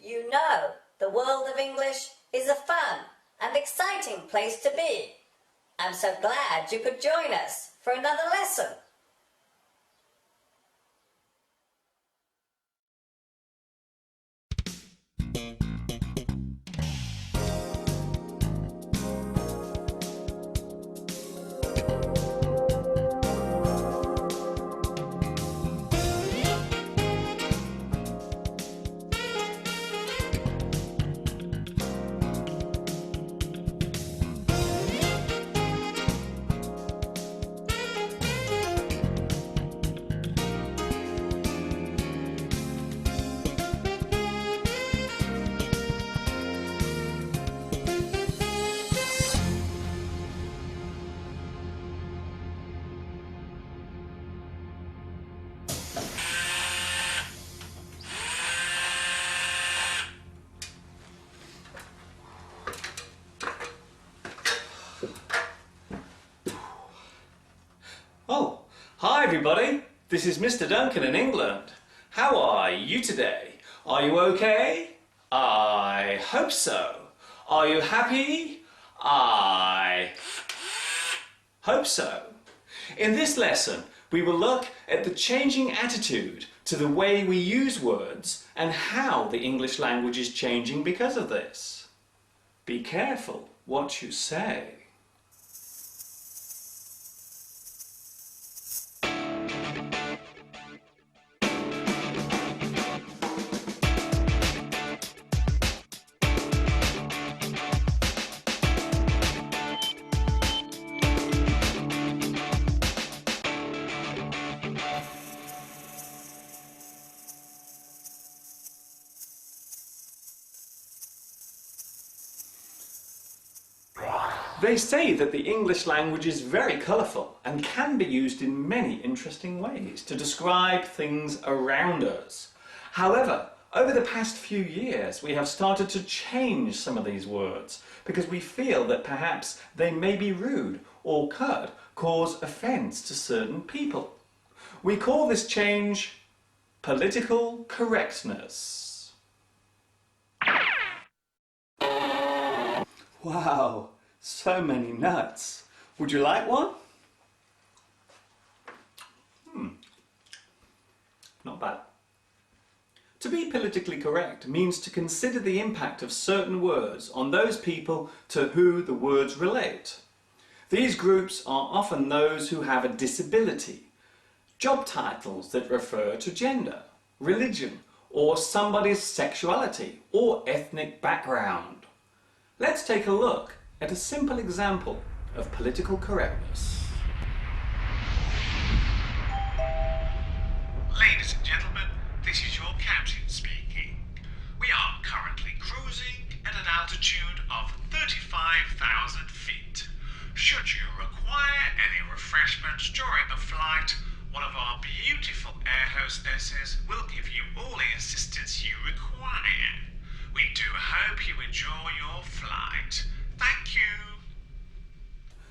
You know, the world of English is a fun and exciting place to be. I'm so glad you could join us for another lesson. Oh, hi everybody. This is Mr. Duncan in England. How are you today? Are you okay? I hope so. Are you happy? I hope so. In this lesson, we will look at the changing attitude to the way we use words and how the English language is changing because of this. Be careful what you say. They say that the English language is very colourful and can be used in many interesting ways to describe things around us. However, over the past few years we have started to change some of these words because we feel that perhaps they may be rude or could cause offence to certain people. We call this change political correctness. Wow! So many nuts. Would you like one? Not bad. To be politically correct means to consider the impact of certain words on those people to whom the words relate. These groups are often those who have a disability, job titles that refer to gender, religion, or somebody's sexuality or ethnic background. Let's take a look at a simple example of political correctness. Ladies and gentlemen, this is your captain speaking. We are currently cruising at an altitude of 35,000 feet. Should you require any refreshments during the flight, one of our beautiful air hostesses will give you all the assistance you require. We do hope you enjoy your flight. Thank you.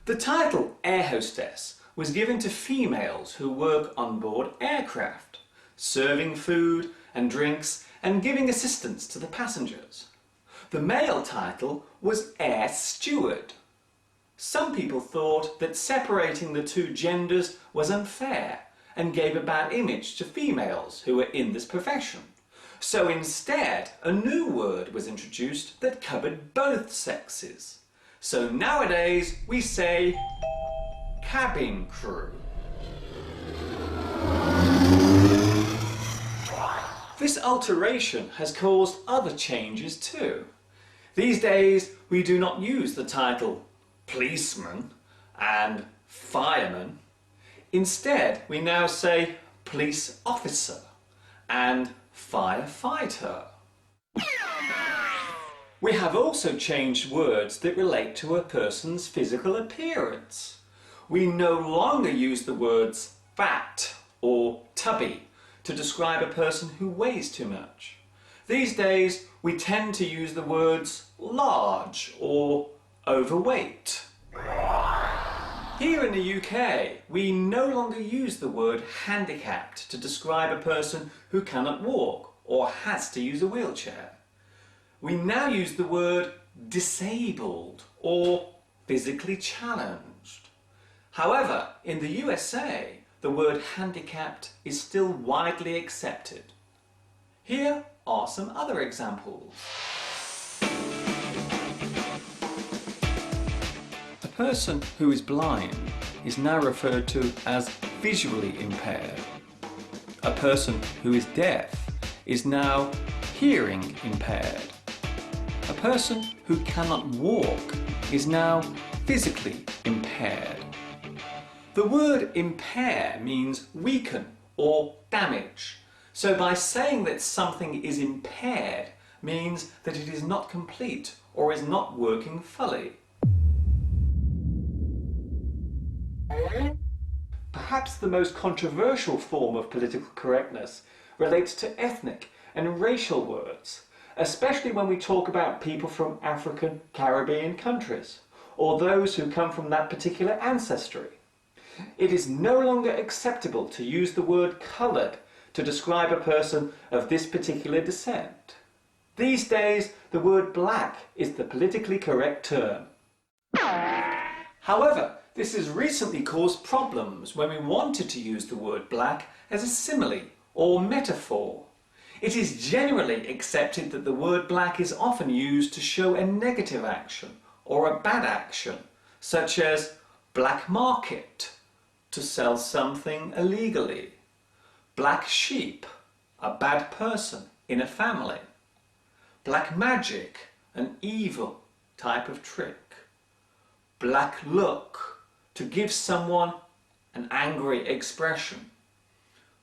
The title air hostess was given to females who work on board aircraft, serving food and drinks and giving assistance to the passengers. The male title was air steward. Some people thought that separating the two genders was unfair and gave a bad image to females who were in this profession. So instead, a new word was introduced that covered both sexes. So nowadays we say cabin crew. This alteration has caused other changes too. These days we do not use the title policeman and fireman. Instead we now say police officer and firefighter. We have also changed words that relate to a person's physical appearance. We no longer use the words fat or tubby to describe a person who weighs too much. These days we tend to use the words large or overweight. Here in the UK, we no longer use the word handicapped to describe a person who cannot walk or has to use a wheelchair. we now use the word disabled or physically challenged. However, in the USA, the word handicapped is still widely accepted. Here are some other examples. A person who is blind is now referred to as visually impaired. A person who is deaf is now hearing impaired. A person who cannot walk is now physically impaired. The word impair means weaken or damage. So by saying that something is impaired means that it is not complete or is not working fully. Perhaps the most controversial form of political correctness relates to ethnic and racial words, especially when we talk about people from African, Caribbean countries, or those who come from that particular ancestry. It is no longer acceptable to use the word coloured to describe a person of this particular descent. These days, the word black is the politically correct term. However, this has recently caused problems when we wanted to use the word black as a simile or metaphor. It is generally accepted that the word black is often used to show a negative action or a bad action, such as black market, to sell something illegally, black sheep, a bad person in a family, black magic, an evil type of trick, black look, to give someone an angry expression,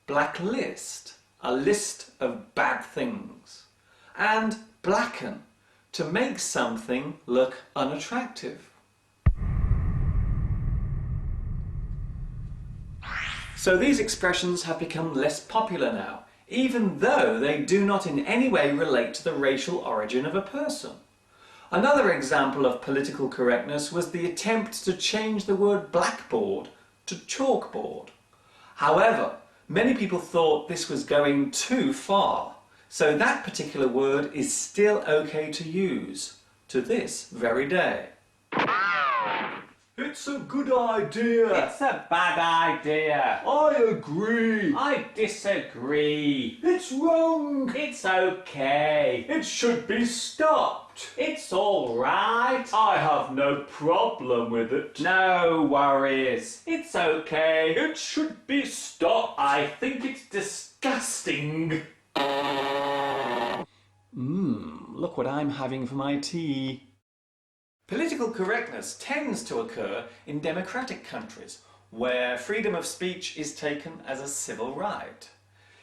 blacklist, a list of bad things, and blacken, to make something look unattractive. So these expressions have become less popular now, even though they do not in any way relate to the racial origin of a person. Another example of political correctness was the attempt to change the word blackboard to chalkboard. However, many people thought this was going too far, so that particular word is still okay to use to this very day. It's a good idea. It's a bad idea. I agree. I disagree. It's wrong. It's okay. It should be stopped. It's all right. I have no problem with it. No worries. It's okay. It should be stopped. I think it's disgusting. Look what I'm having for my tea. Political correctness tends to occur in democratic countries, where freedom of speech is taken as a civil right.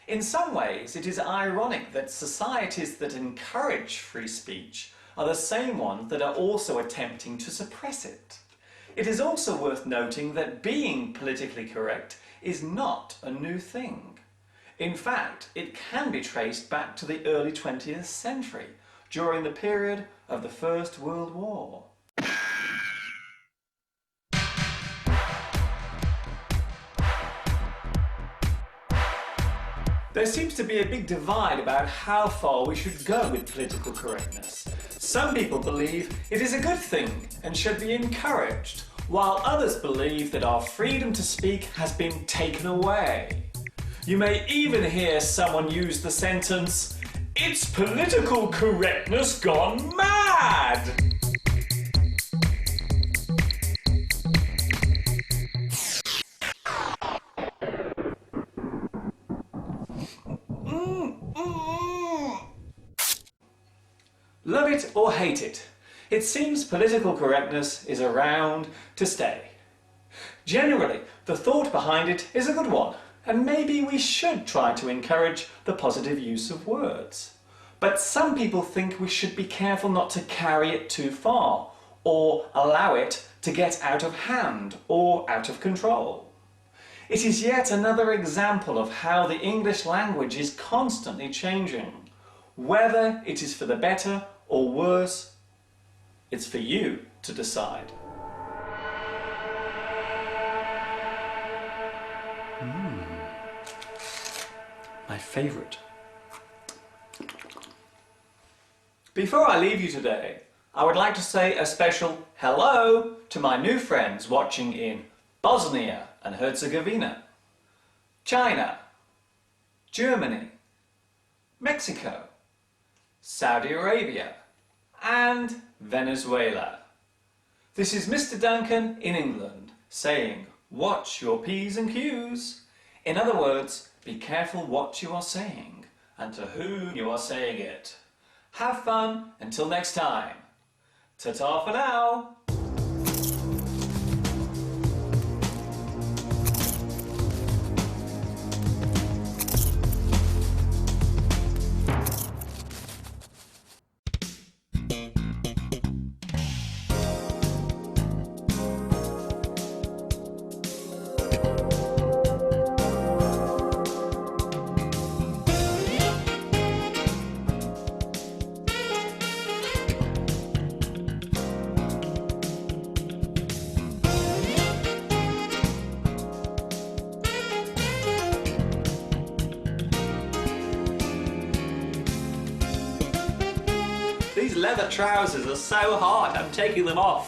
In some ways, it is ironic that societies that encourage free speech are the same ones that are also attempting to suppress it. It is also worth noting that being politically correct is not a new thing. In fact, it can be traced back to the early 20th century, during the period of the First World War. There seems to be a big divide about how far we should go with political correctness. Some people believe it is a good thing and should be encouraged, while others believe that our freedom to speak has been taken away. You may even hear someone use the sentence, "It's political correctness gone mad!" Love it or hate it, it seems political correctness is around to stay. Generally, the thought behind it is a good one, and maybe we should try to encourage the positive use of words. But some people think we should be careful not to carry it too far, or allow it to get out of hand or out of control. It is yet another example of how the English language is constantly changing. Whether it is for the better or worse, it's for you to decide. My favourite. Before I leave you today, I would like to say a special hello to my new friends watching in Bosnia and Herzegovina, China, Germany, Mexico, Saudi Arabia, and Venezuela. This is Mr. Duncan in England saying, watch your P's and Q's. In other words, be careful what you are saying and to whom you are saying it. Have fun until next time. Ta-ta for now. These leather trousers are so hot, I'm taking them off.